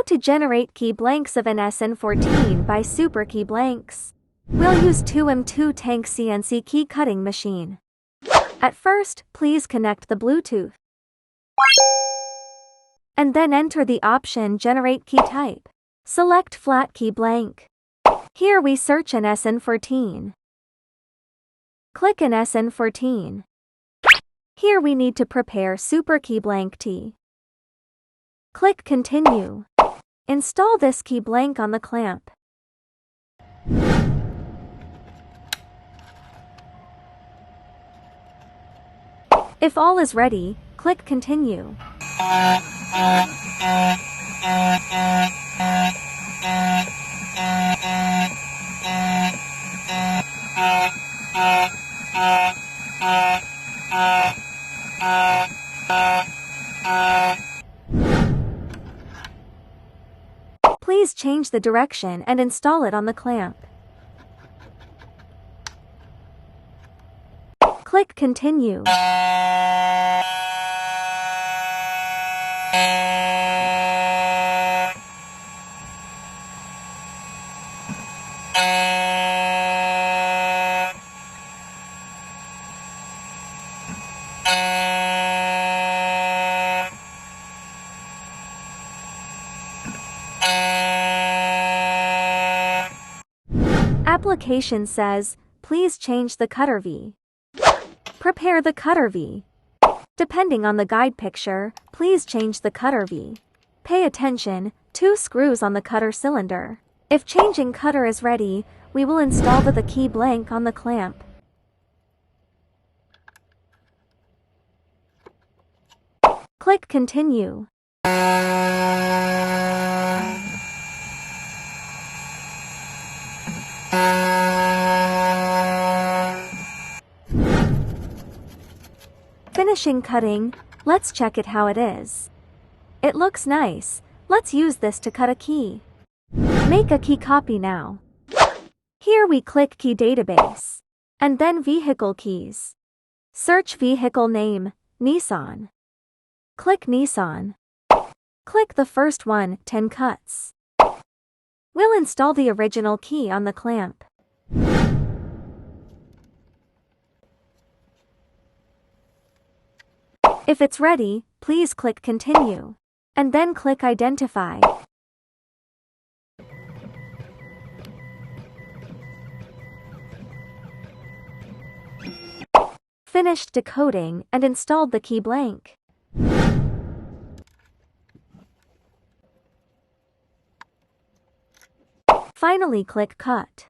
to generate key blanks of NSN14 by Super Key Blanks. We'll use 2M2 tank CNC key cutting machine. At first, please connect the Bluetooth. And then enter the option Generate Key Type. Select Flat Key Blank. Here we search NSN14. Click NSN14. Here we need to prepare Super Key Blank T. Click Continue. Install this key blank on the clamp. If all is ready, click Continue. Please change the direction and install it on the clamp. Click Continue. Application says, please change the cutter V. Prepare the cutter V. Depending on the guide picture, please change the cutter V. Pay attention, 2 screws on the cutter cylinder. If changing cutter is ready, we will install the key blank on the clamp. Click Continue. Finishing cutting, let's check it how it is. It looks nice, let's use this to cut a key. Make a key copy now. Here we click Key Database. And then Vehicle Keys. Search vehicle name, Nissan. Click Nissan. Click the first one, 10 cuts. We'll install the original key on the clamp. If it's ready, please click Continue. And then click Identify. Finished decoding and installed the key blank. Finally click Cut.